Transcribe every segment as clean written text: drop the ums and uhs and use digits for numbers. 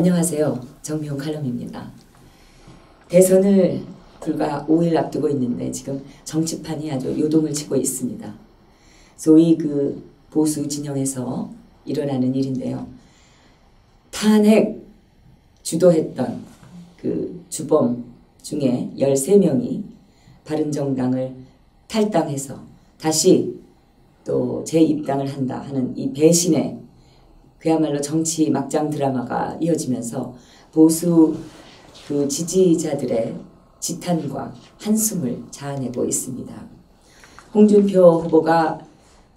안녕하세요. 정미용 칼럼입니다. 대선을 불과 5일 앞두고 있는데 지금 정치판이 아주 요동을 치고 있습니다. 소위 그 보수 진영에서 일어나는 일인데요. 탄핵 주도했던 그 주범 중에 13명이 바른정당을 탈당해서 다시 또 재입당을 한다 하는 이 배신에 그야말로 정치 막장 드라마가 이어지면서 보수 그 지지자들의 지탄과 한숨을 자아내고 있습니다. 홍준표 후보가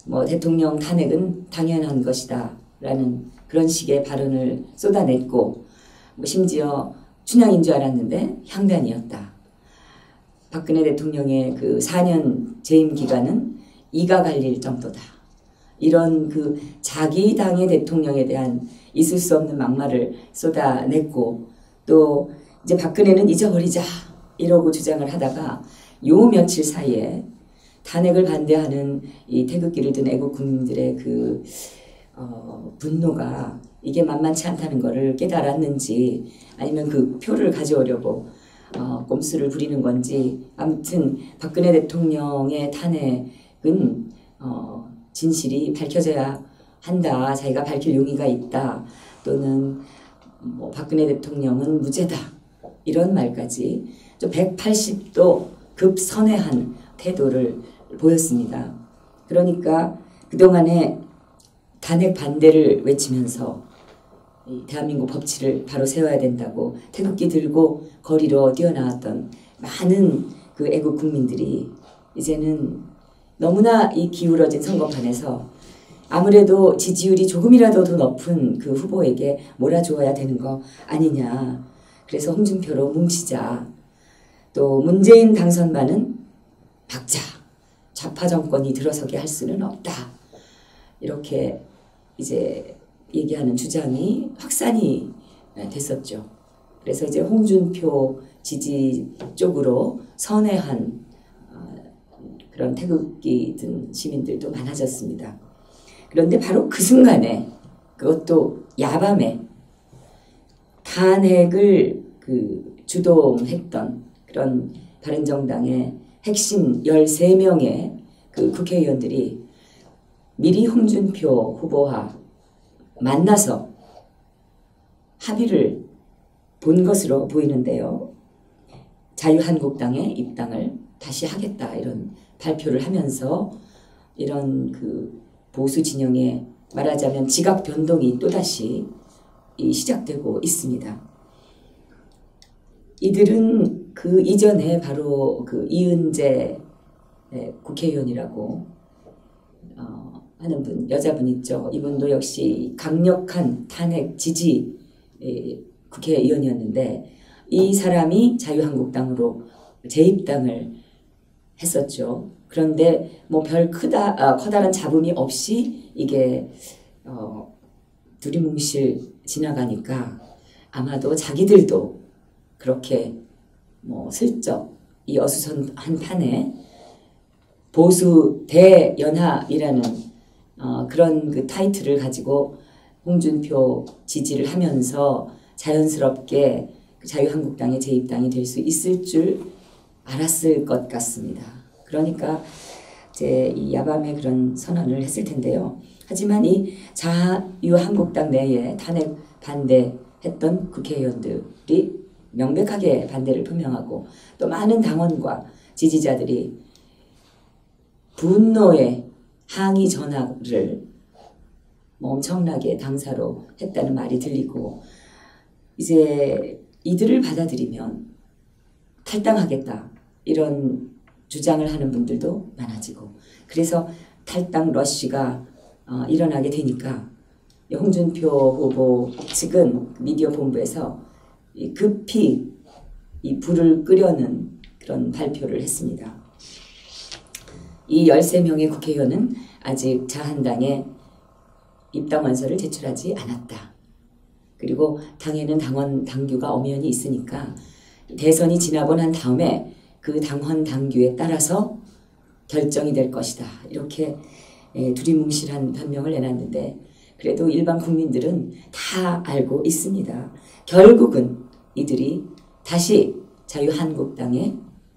뭐 대통령 탄핵은 당연한 것이다 라는 그런 식의 발언을 쏟아냈고, 뭐 심지어 춘향인 줄 알았는데 향단이었다. 박근혜 대통령의 그 4년 재임 기간은 이가 갈릴 정도다. 이런 그 자기 당의 대통령에 대한 있을 수 없는 막말을 쏟아냈고, 또 이제 박근혜는 잊어버리자 이러고 주장을 하다가 요 며칠 사이에 탄핵을 반대하는 이 태극기를 든 애국 국민들의 그 분노가 이게 만만치 않다는 것을 깨달았는지 아니면 그 표를 가져오려고 꼼수를 부리는 건지, 아무튼 박근혜 대통령의 탄핵은 진실이 밝혀져야 한다. 자기가 밝힐 용의가 있다. 또는 뭐 박근혜 대통령은 무죄다. 이런 말까지 좀 180도 급선회한 태도를 보였습니다. 그러니까 그동안에 탄핵 반대를 외치면서 대한민국 법치를 바로 세워야 된다고 태극기 들고 거리로 뛰어나왔던 많은 그 애국 국민들이 이제는 너무나 이 기울어진 선거판에서 아무래도 지지율이 조금이라도 더 높은 그 후보에게 몰아주어야 되는 거 아니냐. 그래서 홍준표로 뭉치자. 또 문재인 당선만은 박자. 좌파 정권이 들어서게 할 수는 없다. 이렇게 이제 얘기하는 주장이 확산이 됐었죠. 그래서 이제 홍준표 지지 쪽으로 선회한 그런 태극기 든 시민들도 많아졌습니다. 그런데 바로 그 순간에, 그것도 야밤에 탄핵을 그 주동했던 그런 바른정당의 핵심 13명의 그 국회의원들이 미리 홍준표 후보와 만나서 합의를 본 것으로 보이는데요. 자유한국당의 입당을 다시 하겠다 이런 발표를 하면서 이런 그 보수 진영의 말하자면 지각 변동이 또다시 시작되고 있습니다. 이들은 그 이전에 바로 그 이은재 국회의원이라고 하는 분, 여자분 있죠. 이분도 역시 강력한 탄핵 지지 국회의원이었는데 이 사람이 자유한국당으로 재입당을 했었죠. 그런데 뭐 별 커다란 잡음이 없이 이게 두리뭉실 지나가니까 아마도 자기들도 그렇게 뭐 슬쩍 이 어수선한 판에 보수 대연합이라는 그런 그 타이틀을 가지고 홍준표 지지를 하면서 자연스럽게 자유한국당의 재입당이 될 수 있을 줄 알았을 것 같습니다. 그러니까 이제 이 야밤에 그런 선언을 했을 텐데요. 하지만 이 자유한국당 내에 탄핵 반대했던 국회의원들이 명백하게 반대를 표명하고 또 많은 당원과 지지자들이 분노의 항의 전화를 엄청나게 당사로 했다는 말이 들리고, 이제 이들을 받아들이면 탈당하겠다 이런 주장을 하는 분들도 많아지고, 그래서 탈당 러쉬가 일어나게 되니까 홍준표 후보 측은 미디어 본부에서 급히 이 불을 끄려는 그런 발표를 했습니다. 이 13명의 국회의원은 아직 자한당에 입당원서를 제출하지 않았다. 그리고 당에는 당원 당규가 엄연히 있으니까 대선이 지나고 난 다음에 그 당원 당규에 따라서 결정이 될 것이다. 이렇게 두리뭉실한 변명을 내놨는데, 그래도 일반 국민들은 다 알고 있습니다. 결국은 이들이 다시 자유한국당에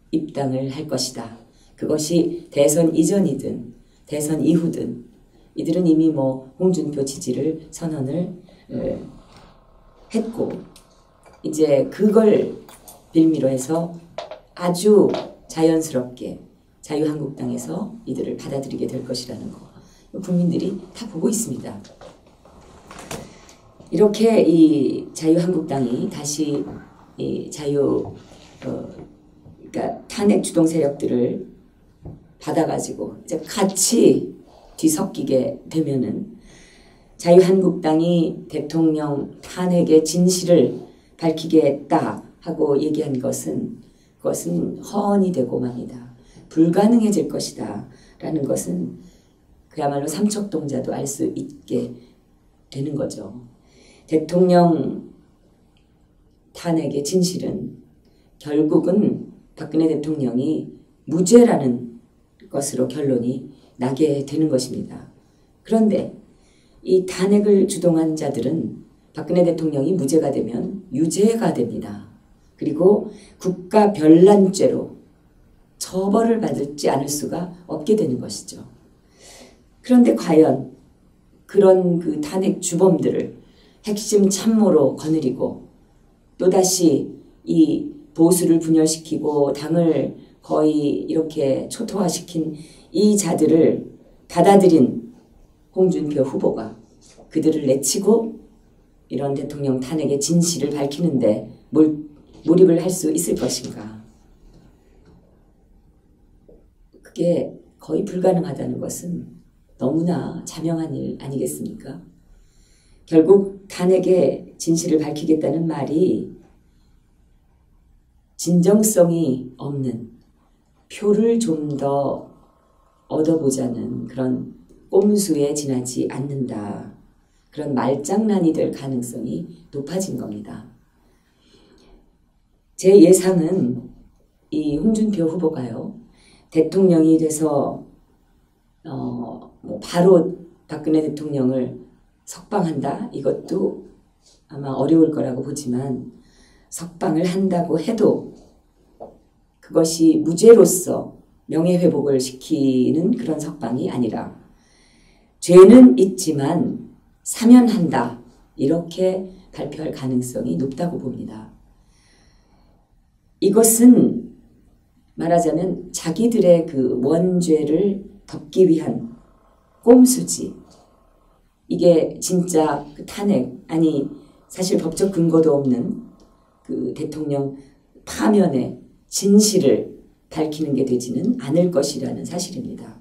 입당을 할 것이다. 그것이 대선 이전이든 대선 이후든 이들은 이미 홍준표 지지를 선언을 했고 이제 그걸 빌미로 해서 아주 자연스럽게 자유한국당에서 이들을 받아들이게 될 것이라는 거 국민들이 다 보고 있습니다. 이렇게 이 자유한국당이 다시 이 그러니까 탄핵 주동 세력들을 받아가지고 이제 같이 뒤섞이게 되면은 자유한국당이 대통령 탄핵의 진실을 밝히겠다 하고 얘기한 것은 그것은 허언이 되고 맙니다. 불가능해질 것이다 라는 것은 그야말로 삼척동자도 알 수 있게 되는 거죠. 대통령 탄핵의 진실은 결국은 박근혜 대통령이 무죄라는 것으로 결론이 나게 되는 것입니다. 그런데 이 탄핵을 주동한 자들은 박근혜 대통령이 무죄가 되면 유죄가 됩니다. 그리고 국가별난죄로 처벌을 받지 않을 수가 없게 되는 것이죠. 그런데 과연 그런 그 탄핵 주범들을 핵심 참모로 거느리고 또다시 이 보수를 분열시키고 당을 거의 이렇게 초토화시킨 이 자들을 받아들인 홍준표 후보가 그들을 내치고 이런 대통령 탄핵의 진실을 밝히는데 몰입을 할 수 있을 것인가. 그게 거의 불가능하다는 것은 너무나 자명한 일 아니겠습니까? 결국 탄핵의 진실을 밝히겠다는 말이 진정성이 없는 표를 좀 더 얻어보자는 그런 꼼수에 지나지 않는다. 그런 말장난이 될 가능성이 높아진 겁니다. 제 예상은 이 홍준표 후보가요. 대통령이 돼서 바로 박근혜 대통령을 석방한다? 이것도 아마 어려울 거라고 보지만 석방을 한다고 해도 그것이 무죄로서 명예회복을 시키는 그런 석방이 아니라 죄는 있지만 사면한다. 이렇게 발표할 가능성이 높다고 봅니다. 이것은 말하자면 자기들의 그 원죄를 덮기 위한 꼼수지. 이게 진짜 그 탄핵, 아니 사실 법적 근거도 없는 그 대통령 파면의 진실을 밝히는 게 되지는 않을 것이라는 사실입니다.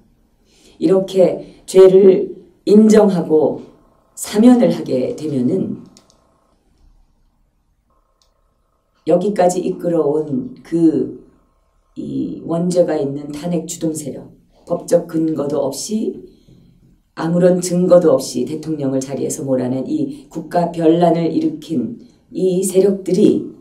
이렇게 죄를 인정하고 사면을 하게 되면은 여기까지 이끌어온 이 원죄가 있는 탄핵 주동 세력, 법적 근거도 없이 아무런 증거도 없이 대통령을 자리에서 몰아낸 이 국가 변란을 일으킨 이 세력들이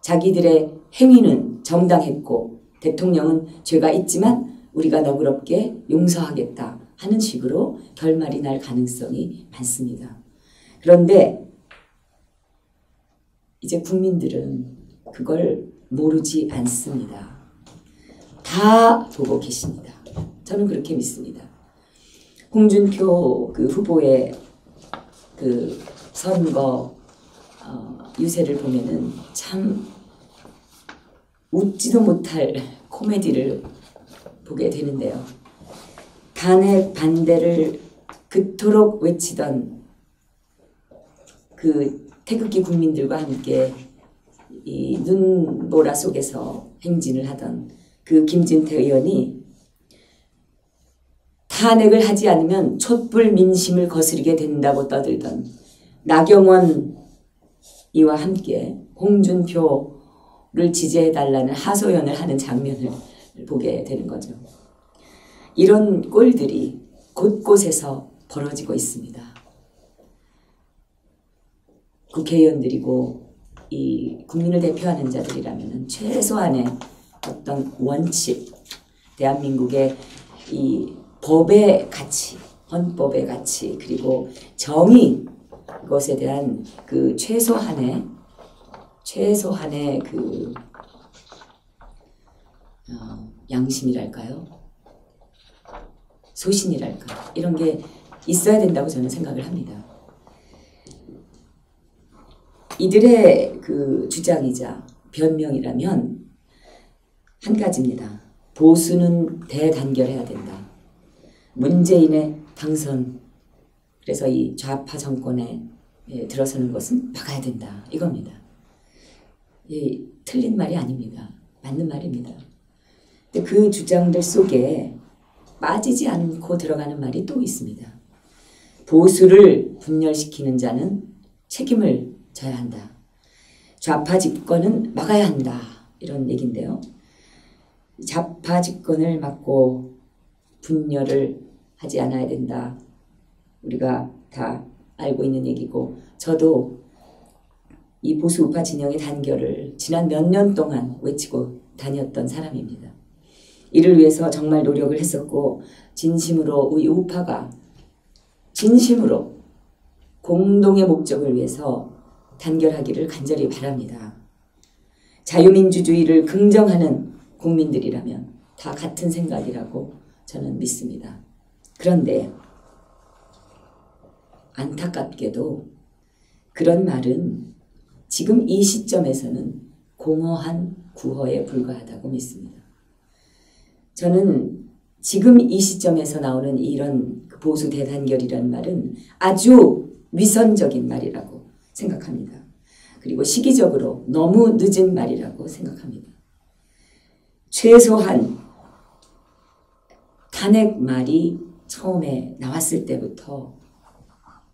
자기들의 행위는 정당했고 대통령은 죄가 있지만 우리가 너그럽게 용서하겠다 하는 식으로 결말이 날 가능성이 많습니다. 그런데 이제 국민들은 그걸 모르지 않습니다. 다 보고 계십니다. 저는 그렇게 믿습니다. 홍준표 그 후보의 그 선거 유세를 보면은 참 웃지도 못할 코미디를 보게 되는데요. 탄핵 반대를 그토록 외치던 그 태극기 국민들과 함께 이 눈보라 속에서 행진을 하던 그 김진태 의원이 탄핵을 하지 않으면 촛불 민심을 거스르게 된다고 떠들던 나경원 이와 함께 홍준표를 지지해달라는 하소연을 하는 장면을 보게 되는 거죠. 이런 꼴들이 곳곳에서 벌어지고 있습니다. 국회의원들이고 이 국민을 대표하는 자들이라면 최소한의 어떤 원칙, 대한민국의 이 법의 가치, 헌법의 가치 그리고 정의 것에 대한 그 최소한의 그 양심이랄까요? 소신이랄까? 이런 게 있어야 된다고 저는 생각을 합니다. 이들의 그 주장이자 변명이라면 한 가지입니다. 보수는 대단결해야 된다. 문재인의 당선, 그래서 이 좌파 정권에 들어서는 것은 막아야 된다. 이겁니다. 틀린 말이 아닙니다. 맞는 말입니다. 근데 그 주장들 속에 빠지지 않고 들어가는 말이 또 있습니다. 보수를 분열시키는 자는 책임을 져야 한다. 좌파 집권은 막아야 한다. 이런 얘기인데요. 좌파 집권을 막고 분열을 하지 않아야 된다. 우리가 다 알고 있는 얘기고, 저도 이 보수 우파 진영의 단결을 지난 몇 년 동안 외치고 다녔던 사람입니다. 이를 위해서 정말 노력을 했었고, 진심으로 우리 우파가 진심으로 공동의 목적을 위해서 단결하기를 간절히 바랍니다. 자유민주주의를 긍정하는 국민들이라면 다 같은 생각이라고 저는 믿습니다. 그런데 안타깝게도 그런 말은 지금 이 시점에서는 공허한 구허에 불과하다고 믿습니다. 저는 지금 이 시점에서 나오는 이런 보수 대단결이라는 말은 아주 위선적인 말이라고 생각합니다. 그리고 시기적으로 너무 늦은 말이라고 생각합니다. 최소한 탄핵 말이 처음에 나왔을 때부터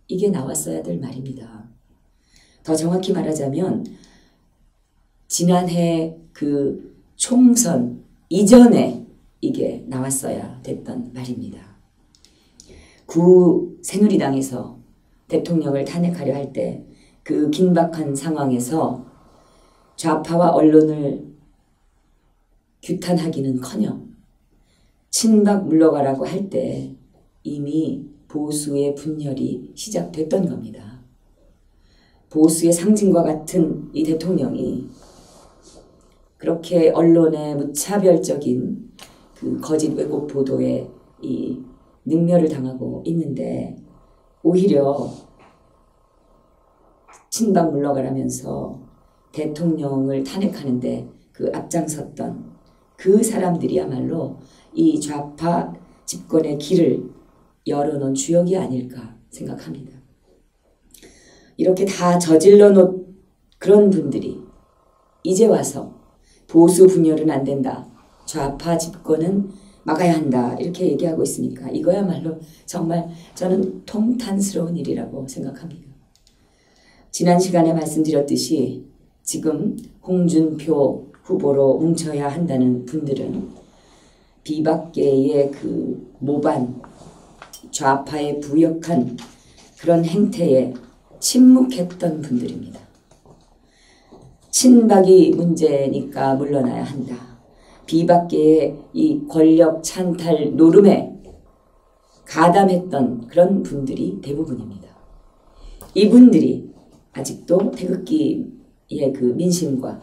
이게 나왔어야 될 말입니다. 더 정확히 말하자면 지난해 그 총선 이전에 이게 나왔어야 됐던 말입니다. 구 새누리당에서 대통령을 탄핵하려 할 때 그 긴박한 상황에서 좌파와 언론을 규탄하기는커녕 친박 물러가라고 할 때 이미 보수의 분열이 시작됐던 겁니다. 보수의 상징과 같은 이 대통령이 그렇게 언론의 무차별적인 그 거짓 왜곡 보도에 이 능멸을 당하고 있는데 오히려 친박 물러가라면서 대통령을 탄핵하는데 그 앞장섰던 그 사람들이야말로 이 좌파 집권의 길을 열어놓은 주역이 아닐까 생각합니다. 이렇게 다 저질러 놓은 그런 분들이 이제 와서 보수 분열은 안 된다. 좌파 집권은 막아야 한다. 이렇게 얘기하고 있으니까 이거야말로 정말 저는 통탄스러운 일이라고 생각합니다. 지난 시간에 말씀드렸듯이 지금 홍준표 후보로 뭉쳐야 한다는 분들은 비박계의 그 모반 좌파에 부역한 그런 행태에 침묵했던 분들입니다. 친박이 문제니까 물러나야 한다. 비박계의 이 권력 찬탈 노름에 가담했던 그런 분들이 대부분입니다. 이분들이 아직도 태극기의 그 민심과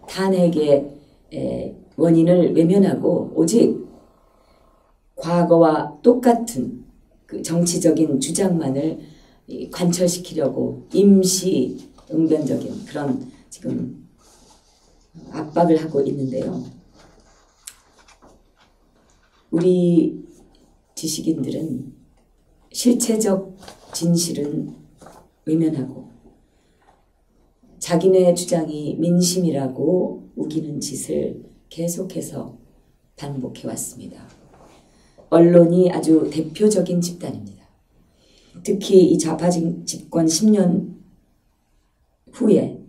탄핵의 원인을 외면하고 오직 과거와 똑같은 그 정치적인 주장만을 관철시키려고 임시 응변적인 그런 지금 압박을 하고 있는데요. 우리 지식인들은 실체적 진실은 외면하고 자기네 주장이 민심이라고 우기는 짓을 계속해서 반복해왔습니다. 언론이 아주 대표적인 집단입니다. 특히 이 좌파 집권 10년 후에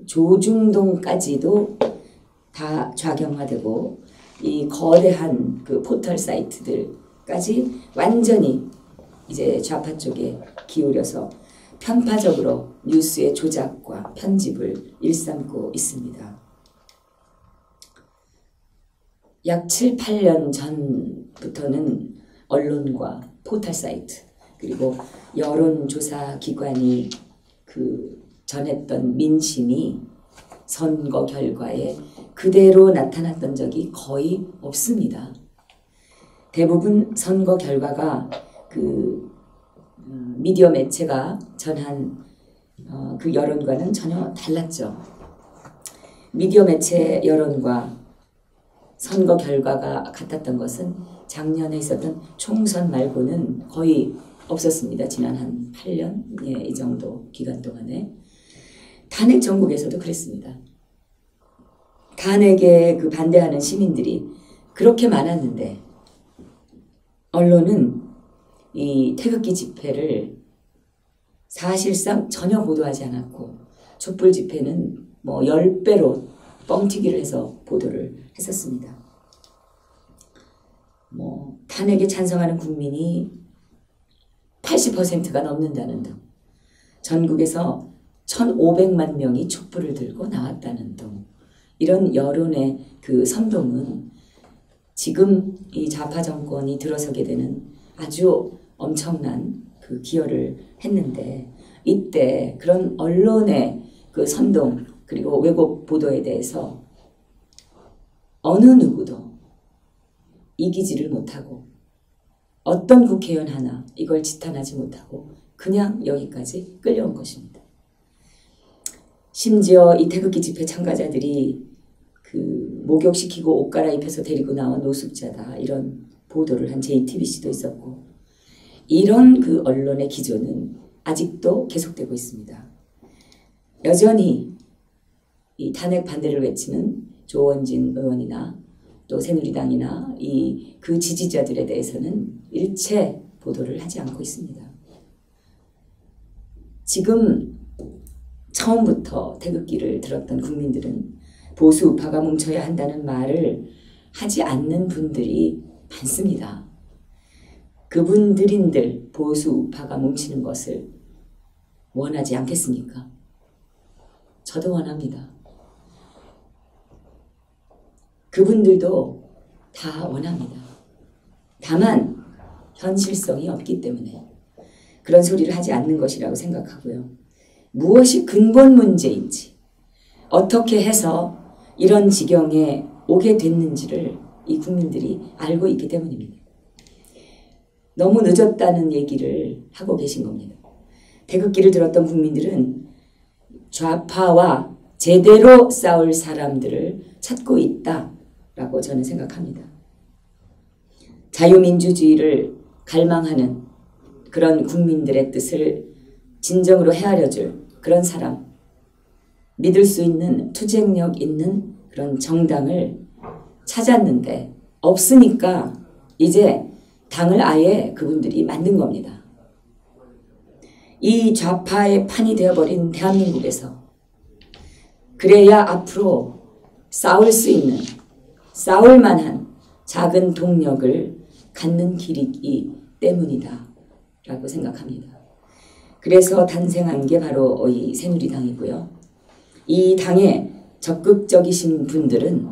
조중동까지도 다 좌경화되고 이 거대한 그 포털 사이트들까지 완전히 이제 좌파 쪽에 기울여서 편파적으로 뉴스의 조작과 편집을 일삼고 있습니다. 약 7, 8년 전부터는 언론과 포털 사이트, 그리고 여론조사 기관이 그 전했던 민심이 선거 결과에 그대로 나타났던 적이 거의 없습니다. 대부분 선거 결과가 그 미디어 매체가 전한 그 여론과는 전혀 달랐죠. 미디어 매체 여론과 선거 결과가 같았던 것은 작년에 있었던 총선 말고는 거의 없었습니다. 지난 한 8년 이 정도 기간 동안에. 탄핵 전국에서도 그랬습니다. 탄핵에 그 반대하는 시민들이 그렇게 많았는데 언론은 이 태극기 집회를 사실상 전혀 보도하지 않았고 촛불 집회는 뭐 10배로 뻥튀기를 해서 보도를 했었습니다. 뭐 탄핵에 찬성하는 국민이 80%가 넘는다는 등 전국에서 1,500만 명이 촛불을 들고 나왔다는 등 이런 여론의 그 선동은 지금 이 좌파 정권이 들어서게 되는 아주 엄청난 그 기여를 했는데 이때 그런 언론의 그 선동 그리고 왜곡 보도에 대해서 어느 누구도 이기지를 못하고 어떤 국회의원 하나 이걸 지탄하지 못하고 그냥 여기까지 끌려온 것입니다. 심지어 이 태극기 집회 참가자들이 그 목욕시키고 옷 갈아입혀서 데리고 나온 노숙자다 이런 보도를 한 JTBC도 있었고 이런 그 언론의 기조는 아직도 계속되고 있습니다. 여전히 이 탄핵 반대를 외치는 조원진 의원이나 또 새누리당이나 그 지지자들에 대해서는 일체 보도를 하지 않고 있습니다. 지금 처음부터 태극기를 들었던 국민들은 보수 우파가 뭉쳐야 한다는 말을 하지 않는 분들이 많습니다. 그분들인들 보수 우파가 뭉치는 것을 원하지 않겠습니까? 저도 원합니다. 그분들도 다 원합니다. 다만 현실성이 없기 때문에 그런 소리를 하지 않는 것이라고 생각하고요. 무엇이 근본 문제인지 어떻게 해서 이런 지경에 오게 됐는지를 이 국민들이 알고 있기 때문입니다. 너무 늦었다는 얘기를 하고 계신 겁니다. 태극기를 들었던 국민들은 좌파와 제대로 싸울 사람들을 찾고 있다라고 저는 생각합니다. 자유민주주의를 갈망하는 그런 국민들의 뜻을 진정으로 헤아려줄 그런 사람, 믿을 수 있는 투쟁력 있는 그런 정당을 찾았는데 없으니까 이제 당을 아예 그분들이 만든 겁니다. 이 좌파의 판이 되어버린 대한민국에서 그래야 앞으로 싸울 수 있는, 싸울 만한 작은 동력을 갖는 길이기 때문이다 라고 생각합니다. 그래서 탄생한 게 바로 이 새누리당이고요. 이 당에 적극적이신 분들은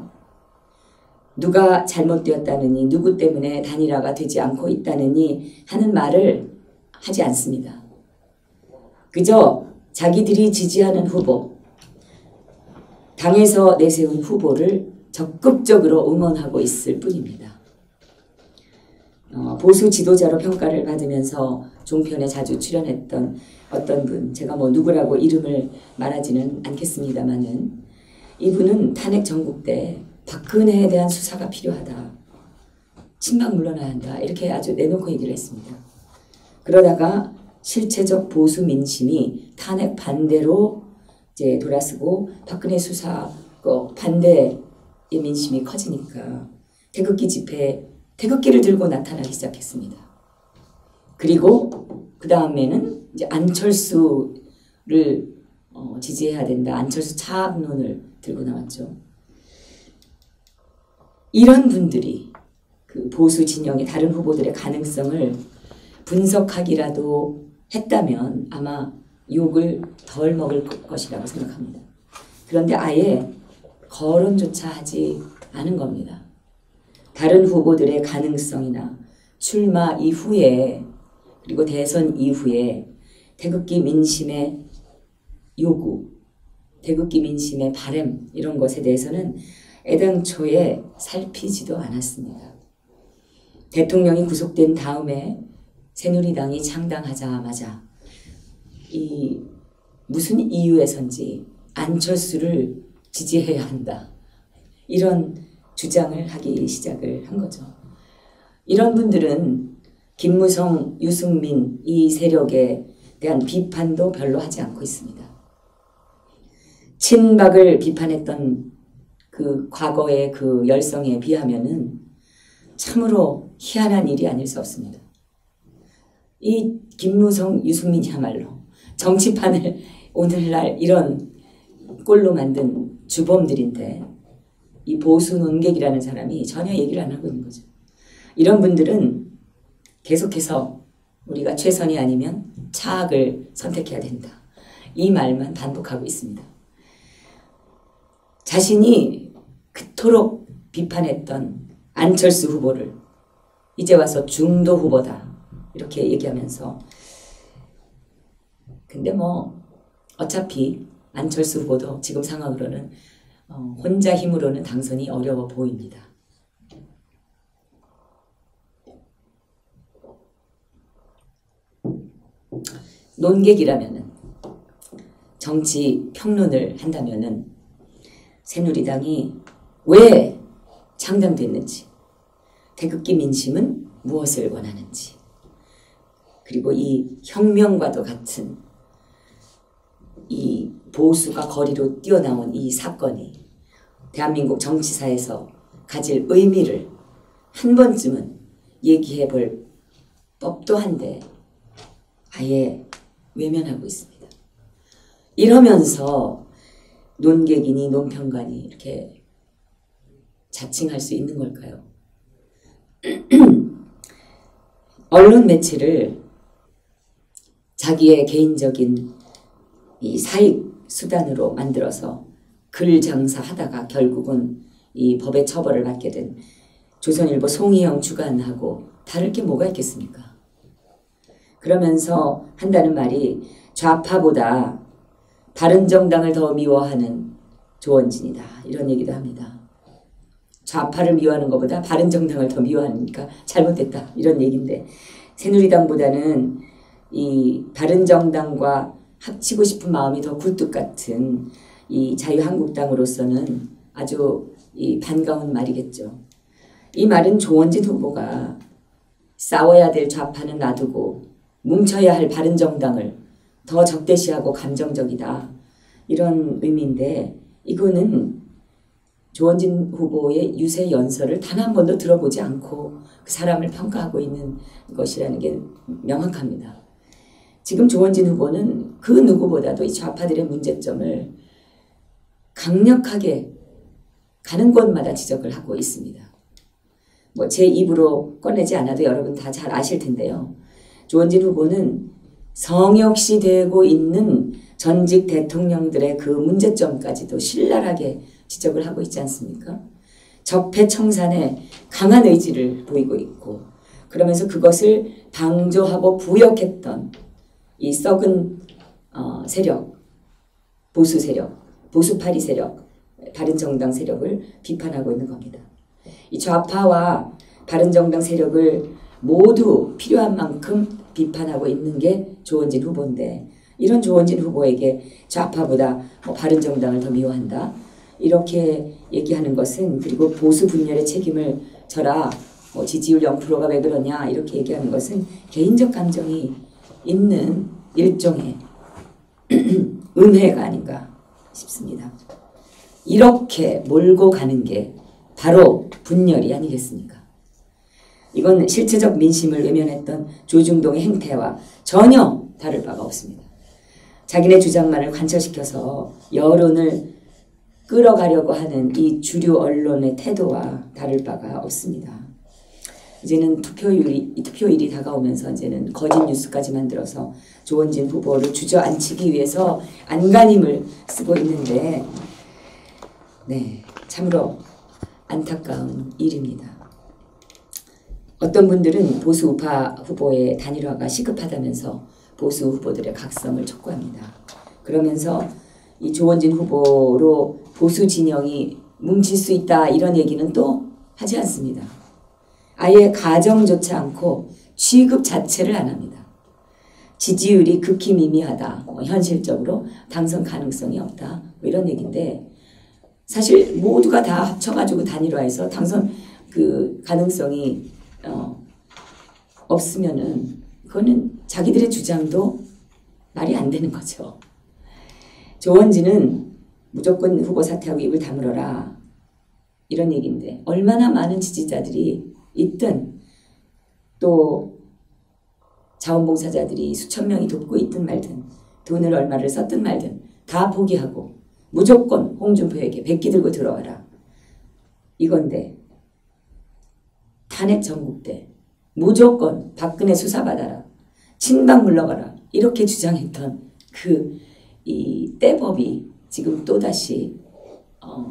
누가 잘못되었다느니 누구 때문에 단일화가 되지 않고 있다느니 하는 말을 하지 않습니다. 그저 자기들이 지지하는 후보, 당에서 내세운 후보를 적극적으로 응원하고 있을 뿐입니다. 보수 지도자로 평가를 받으면서 종편에 자주 출연했던 어떤 분, 제가 뭐 누구라고 이름을 말하지는 않겠습니다만은 이분은 탄핵 전국 때 박근혜에 대한 수사가 필요하다. 친박 물러나야 한다. 이렇게 아주 내놓고 얘기를 했습니다. 그러다가 실체적 보수 민심이 탄핵 반대로 이제 돌아서고 박근혜 수사 반대의 민심이 커지니까 태극기 집회에 태극기를 들고 나타나기 시작했습니다. 그리고 그 다음에는 이제 안철수를 지지해야 된다. 안철수 차악론을 들고 나왔죠. 이런 분들이 그 보수 진영의 다른 후보들의 가능성을 분석하기라도 했다면 아마 욕을 덜 먹을 것이라고 생각합니다. 그런데 아예 거론조차 하지 않은 겁니다. 다른 후보들의 가능성이나 출마 이후에 그리고 대선 이후에 태극기 민심의 요구, 태극기 민심의 바람 이런 것에 대해서는 애당초에 살피지도 않았습니다. 대통령이 구속된 다음에 새누리당이 창당하자마자 이 무슨 이유에선지 안철수를 지지해야 한다. 이런 주장을 하기 시작을 한 거죠. 이런 분들은 김무성, 유승민 이 세력에 대한 비판도 별로 하지 않고 있습니다. 친박을 비판했던 그 과거의 그 열성에 비하면은 참으로 희한한 일이 아닐 수 없습니다. 이 김무성, 유승민이야말로 정치판을 오늘날 이런 꼴로 만든 주범들인데 이 보수 논객이라는 사람이 전혀 얘기를 안 하고 있는 거죠. 이런 분들은 계속해서 우리가 최선이 아니면 차악을 선택해야 된다. 이 말만 반복하고 있습니다. 자신이 그토록 비판했던 안철수 후보를 이제 와서 중도 후보다 이렇게 얘기하면서 근데 뭐 어차피 안철수 후보도 지금 상황으로는 혼자 힘으로는 당선이 어려워 보입니다. 논객이라면은 정치 평론을 한다면은 새누리당이 왜 창당됐는지, 태극기 민심은 무엇을 원하는지, 그리고 이 혁명과도 같은 이 보수가 거리로 뛰어나온 이 사건이 대한민국 정치사에서 가질 의미를 한 번쯤은 얘기해 볼 법도 한데 아예 외면하고 있습니다. 이러면서 논객이니 논평가니 이렇게 자칭할 수 있는 걸까요? 언론 매체를 자기의 개인적인 이 사익 수단으로 만들어서 글 장사하다가 결국은 이 법의 처벌을 받게 된 조선일보 송희영 주간하고 다를 게 뭐가 있겠습니까? 그러면서 한다는 말이 좌파보다 바른정당을 더 미워하는 조원진이다. 이런 얘기도 합니다. 좌파를 미워하는 것보다 바른정당을 더 미워하니까 잘못됐다. 이런 얘기인데 새누리당보다는 이 바른정당과 합치고 싶은 마음이 더 굴뚝 같은 이 자유한국당으로서는 아주 이 반가운 말이겠죠. 이 말은 조원진 후보가 싸워야 될 좌파는 놔두고 뭉쳐야 할 바른정당을 더 적대시하고 감정적이다. 이런 의미인데 이거는 조원진 후보의 유세 연설을 단 한 번도 들어보지 않고 그 사람을 평가하고 있는 것이라는 게 명확합니다. 지금 조원진 후보는 그 누구보다도 이 좌파들의 문제점을 강력하게 가는 곳마다 지적을 하고 있습니다. 뭐 제 입으로 꺼내지 않아도 여러분 다 잘 아실 텐데요. 조원진 후보는 성역시 되고 있는 전직 대통령들의 그 문제점까지도 신랄하게 지적을 하고 있지 않습니까? 적폐청산에 강한 의지를 보이고 있고 그러면서 그것을 방조하고 부역했던 이 썩은 세력, 보수 세력, 보수파리 세력, 바른정당 세력을 비판하고 있는 겁니다. 이 좌파와 바른정당 세력을 모두 필요한 만큼 비판하고 있는 게 조원진 후보인데 이런 조원진 후보에게 좌파보다 바른정당을 더 미워한다. 이렇게 얘기하는 것은 그리고 보수 분열의 책임을 져라. 지지율 0%가 왜 그러냐 이렇게 얘기하는 것은 개인적 감정이 있는 일종의 음해가 아닌가 싶습니다. 이렇게 몰고 가는 게 바로 분열이 아니겠습니까? 이건 실체적 민심을 외면했던 조중동의 행태와 전혀 다를 바가 없습니다. 자기네 주장만을 관철시켜서 여론을 끌어가려고 하는 이 주류 언론의 태도와 다를 바가 없습니다. 이제는 투표일이 다가오면서 이제는 거짓 뉴스까지 만들어서 조원진 후보를 주저앉히기 위해서 안간힘을 쓰고 있는데 참으로 안타까운 일입니다. 어떤 분들은 보수 우파 후보의 단일화가 시급하다면서 보수 후보들의 각성을 촉구합니다. 그러면서 이 조원진 후보로 보수 진영이 뭉칠 수 있다 이런 얘기는 또 하지 않습니다. 아예 가정조차 않고 취급 자체를 안 합니다. 지지율이 극히 미미하다. 현실적으로 당선 가능성이 없다. 뭐 이런 얘기인데 사실 모두가 다 합쳐가지고 단일화해서 당선 그 가능성이 없으면은 그거는 자기들의 주장도 말이 안 되는 거죠. 조원진은 무조건 후보 사퇴하고 입을 다물어라 이런 얘기인데 얼마나 많은 지지자들이 있든 또 자원봉사자들이 수천 명이 돕고 있든 말든 돈을 얼마를 썼든 말든 다 포기하고 무조건 홍준표에게 백기 들고 들어와라 이건데 탄핵 전국대 무조건 박근혜 수사받아라 친박 물러가라 이렇게 주장했던 그 이 때법이 지금 또다시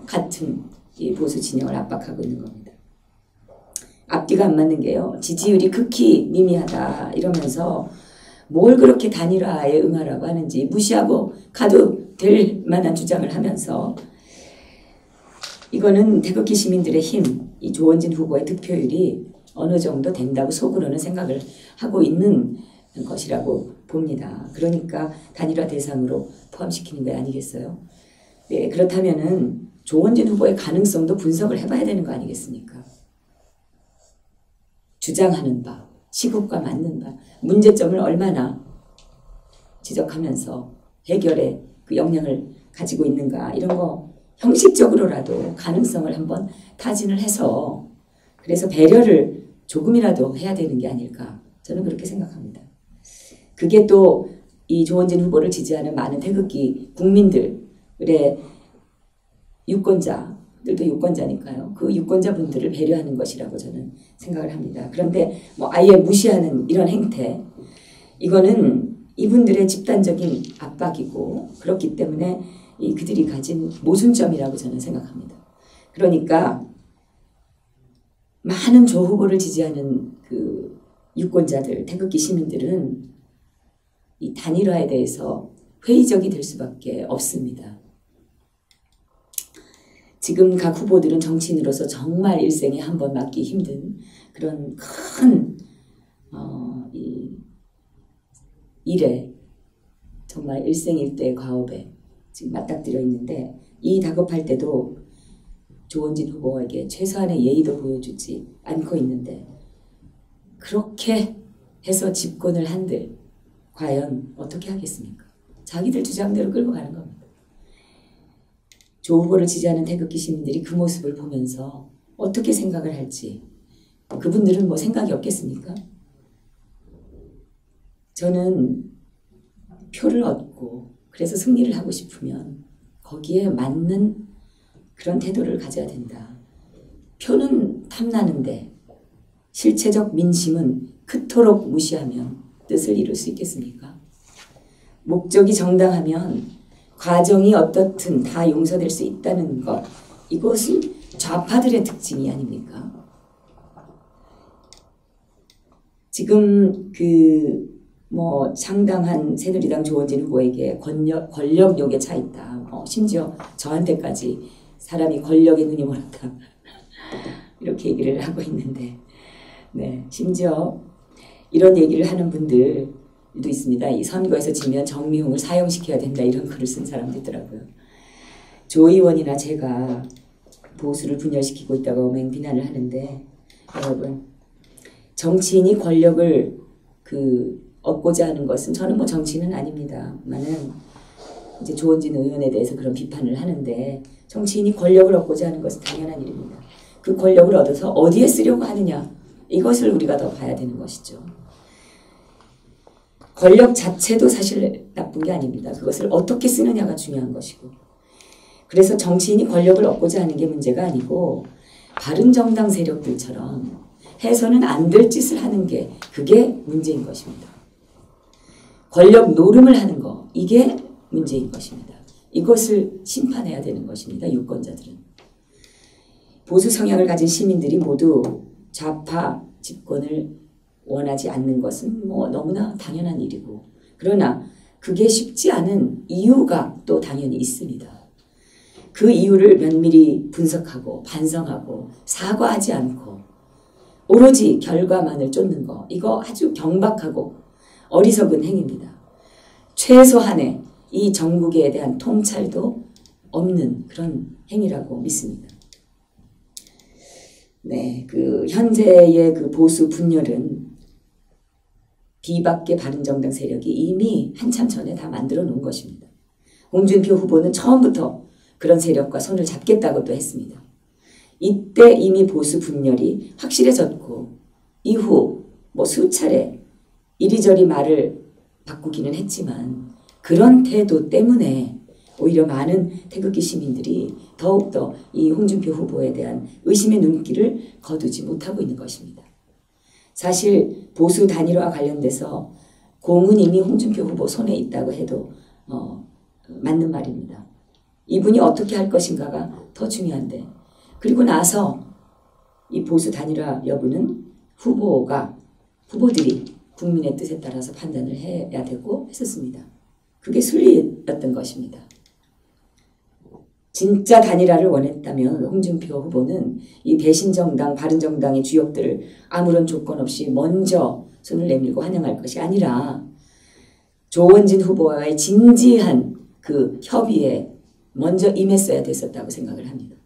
같은 이 보수 진영을 압박하고 있는 겁니다. 앞뒤가 안 맞는 게요. 지지율이 극히 미미하다 이러면서 뭘 그렇게 단일화에 응하라고 하는지 무시하고 가도 될 만한 주장을 하면서 이거는 태극기 시민들의 힘, 이 조원진 후보의 득표율이 어느 정도 된다고 속으로는 생각을 하고 있는 것이라고 봅니다. 그러니까 단일화 대상으로 포함시키는 게 아니겠어요? 네, 그렇다면은 조원진 후보의 가능성도 분석을 해봐야 되는 거 아니겠습니까? 주장하는 바, 시국과 맞는 바, 문제점을 얼마나 지적하면서 해결에 그 역량을 가지고 있는가 이런 거 형식적으로라도 가능성을 한번 타진을 해서 그래서 배려를 조금이라도 해야 되는 게 아닐까 저는 그렇게 생각합니다. 그게 또 이 조원진 후보를 지지하는 많은 태극기 국민들의 유권자들도 유권자니까요. 그 유권자분들을 배려하는 것이라고 저는 생각을 합니다. 그런데 뭐 아예 무시하는 이런 행태 이거는 이분들의 집단적인 압박이고 그렇기 때문에 이 그들이 가진 모순점이라고 저는 생각합니다. 그러니까 많은 조 후보를 지지하는 그 유권자들, 태극기 시민들은 이 단일화에 대해서 회의적이 될 수밖에 없습니다. 지금 각 후보들은 정치인으로서 정말 일생에 한 번 맞기 힘든 그런 큰 이 일에 정말 일생일대 과업에 지금 맞닥뜨려 있는데 이 다급할 때도 조원진 후보에게 최소한의 예의도 보여주지 않고 있는데 그렇게 해서 집권을 한들 과연 어떻게 하겠습니까? 자기들 주장대로 끌고 가는 겁니다. 조 후보를 지지하는 태극기 시민들이 그 모습을 보면서 어떻게 생각을 할지 그분들은 뭐 생각이 없겠습니까? 저는 표를 얻고 그래서 승리를 하고 싶으면 거기에 맞는 그런 태도를 가져야 된다. 표는 탐나는데 실체적 민심은 그토록 무시하면 뜻을 이룰 수 있겠습니까? 목적이 정당하면 과정이 어떻든 다 용서될 수 있다는 것 이것은 좌파들의 특징이 아닙니까? 지금 상당한 새누리당 조원진 후보에게 권력욕에 차 있다. 심지어 저한테까지 사람이 권력에 눈이 멀었다. 이렇게 얘기를 하고 있는데 네, 심지어 이런 얘기를 하는 분들도 있습니다. 이 선거에서 지면 정미홍을 사형시켜야 된다 이런 글을 쓴 사람도 있더라고요. 조 의원이나 제가 보수를 분열시키고 있다고 맹비난을 하는데 여러분 정치인이 권력을 얻고자 하는 것은 저는 뭐 정치인은 아닙니다만은 이제 조원진 의원에 대해서 그런 비판을 하는데 정치인이 권력을 얻고자 하는 것은 당연한 일입니다. 그 권력을 얻어서 어디에 쓰려고 하느냐 이것을 우리가 더 봐야 되는 것이죠. 권력 자체도 사실 나쁜 게 아닙니다. 그것을 어떻게 쓰느냐가 중요한 것이고 그래서 정치인이 권력을 얻고자 하는 게 문제가 아니고 바른정당 세력들처럼 해서는 안 될 짓을 하는 게 그게 문제인 것입니다. 권력 노름을 하는 거 이게 문제인 것입니다. 이것을 심판해야 되는 것입니다. 유권자들은. 보수 성향을 가진 시민들이 모두 좌파 집권을 원하지 않는 것은 뭐 너무나 당연한 일이고, 그러나 그게 쉽지 않은 이유가 또 당연히 있습니다. 그 이유를 면밀히 분석하고 반성하고 사과하지 않고 오로지 결과만을 쫓는 거, 이거 아주 경박하고 어리석은 행위입니다. 최소한의 이 정국에 대한 통찰도 없는 그런 행위라고 믿습니다. 네, 그 현재의 그 보수 분열은 뒤밖의 바른정당 세력이 이미 한참 전에 다 만들어 놓은 것입니다. 홍준표 후보는 처음부터 그런 세력과 손을 잡겠다고도 했습니다. 이때 이미 보수 분열이 확실해졌고 이후 뭐 수차례 이리저리 말을 바꾸기는 했지만 그런 태도 때문에 오히려 많은 태극기 시민들이 더욱더 이 홍준표 후보에 대한 의심의 눈길을 거두지 못하고 있는 것입니다. 사실 보수 단일화 관련돼서 공은 이미 홍준표 후보 손에 있다고 해도 맞는 말입니다. 이분이 어떻게 할 것인가가 더 중요한데, 그리고 나서 이 보수 단일화 여부는 후보들이 국민의 뜻에 따라서 판단을 해야 되고 했었습니다. 그게 순리였던 것입니다. 진짜 단일화를 원했다면 홍준표 후보는 이 배신정당, 바른정당의 주역들을 아무런 조건 없이 먼저 손을 내밀고 환영할 것이 아니라 조원진 후보와의 진지한 그 협의에 먼저 임했어야 됐었다고 생각을 합니다.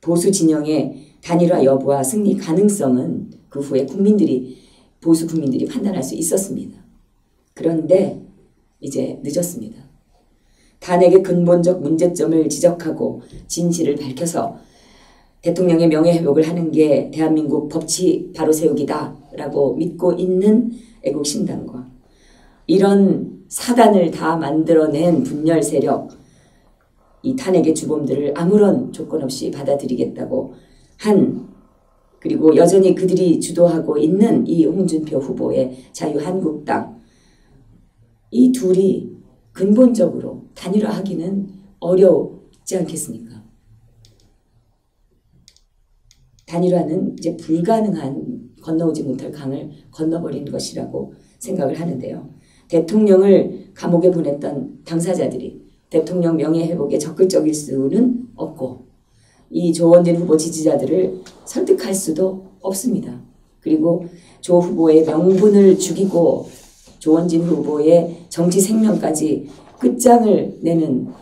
보수 진영의 단일화 여부와 승리 가능성은 그 후에 보수 국민들이 판단할 수 있었습니다. 그런데 이제 늦었습니다. 탄핵의 근본적 문제점을 지적하고 진실을 밝혀서 대통령의 명예회복을 하는 게 대한민국 법치 바로 세우기다라고 믿고 있는 애국신당과 이런 사단을 다 만들어낸 분열 세력, 이 탄핵의 주범들을 아무런 조건 없이 받아들이겠다고 그리고 여전히 그들이 주도하고 있는 이 홍준표 후보의 자유한국당, 이 둘이 근본적으로 단일화하기는 어렵지 않겠습니까? 단일화는 이제 불가능한, 건너오지 못할 강을 건너버린 것이라고 생각을 하는데요. 대통령을 감옥에 보냈던 당사자들이 대통령 명예회복에 적극적일 수는 없고 이 조원진 후보 지지자들을 설득할 수도 없습니다. 그리고 조 후보의 명분을 죽이고 조원진 후보의 정치 생명까지 끝장을 내는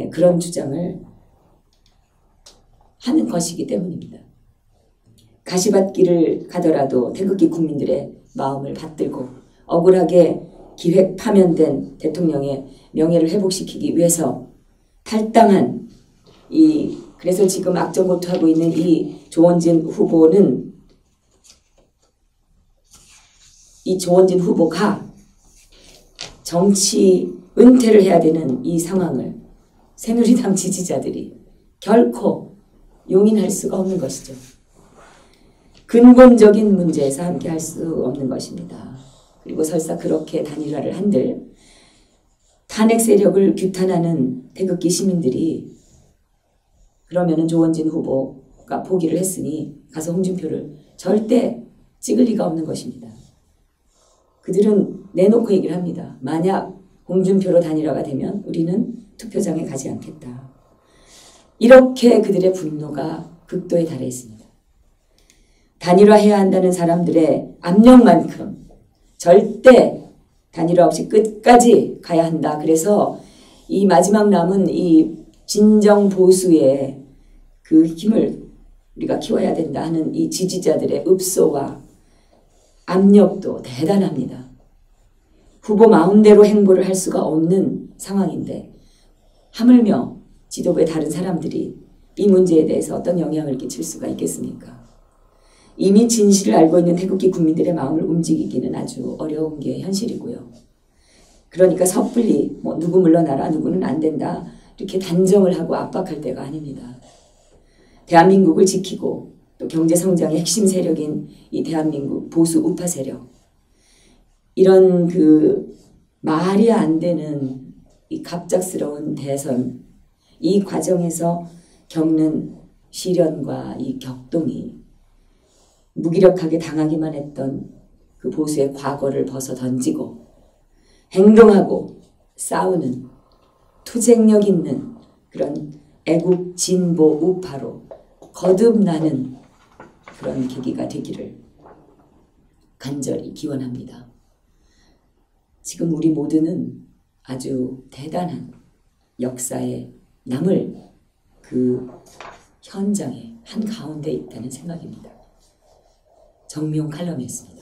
그런 주장을 하는 것이기 때문입니다. 가시밭길을 가더라도 태극기 국민들의 마음을 받들고 억울하게 기획 파면된 대통령의 명예를 회복시키기 위해서 탈당한 그래서 지금 악정고투하고 있는 이 조원진 후보가 정치 은퇴를 해야 되는 이 상황을 새누리당 지지자들이 결코 용인할 수가 없는 것이죠. 근본적인 문제에서 함께 할 수 없는 것입니다. 그리고 설사 그렇게 단일화를 한들 탄핵 세력을 규탄하는 태극기 시민들이 그러면은 조원진 후보가 포기를 했으니 가서 홍준표를 절대 찍을 리가 없는 것입니다. 그들은 내놓고 얘기를 합니다. 만약 홍준표로 단일화가 되면 우리는 투표장에 가지 않겠다. 이렇게 그들의 분노가 극도에 달해 있습니다. 단일화해야 한다는 사람들의 압력만큼 절대 단일화 없이 끝까지 가야 한다. 그래서 이 마지막 남은 이 진정 보수의 그 힘을 우리가 키워야 된다 하는 이 지지자들의 읍소와 압력도 대단합니다. 후보 마음대로 행보를 할 수가 없는 상황인데 하물며 지도부의 다른 사람들이 이 문제에 대해서 어떤 영향을 끼칠 수가 있겠습니까? 이미 진실을 알고 있는 태극기 국민들의 마음을 움직이기는 아주 어려운 게 현실이고요. 그러니까 섣불리 누구 물러나라, 누구는 안 된다 이렇게 단정을 하고 압박할 때가 아닙니다. 대한민국을 지키고 또 경제성장의 핵심 세력인 이 대한민국 보수 우파 세력, 이런 그 말이 안 되는 이 갑작스러운 대선, 이 과정에서 겪는 시련과 이 격동이 무기력하게 당하기만 했던 그 보수의 과거를 벗어 던지고 행동하고 싸우는 투쟁력 있는 그런 애국 진보 우파로 거듭나는 그런 계기가 되기를 간절히 기원합니다. 지금 우리 모두는 아주 대단한 역사에 남을 그 현장의 한가운데 있다는 생각입니다. 정미용 칼럼이었습니다.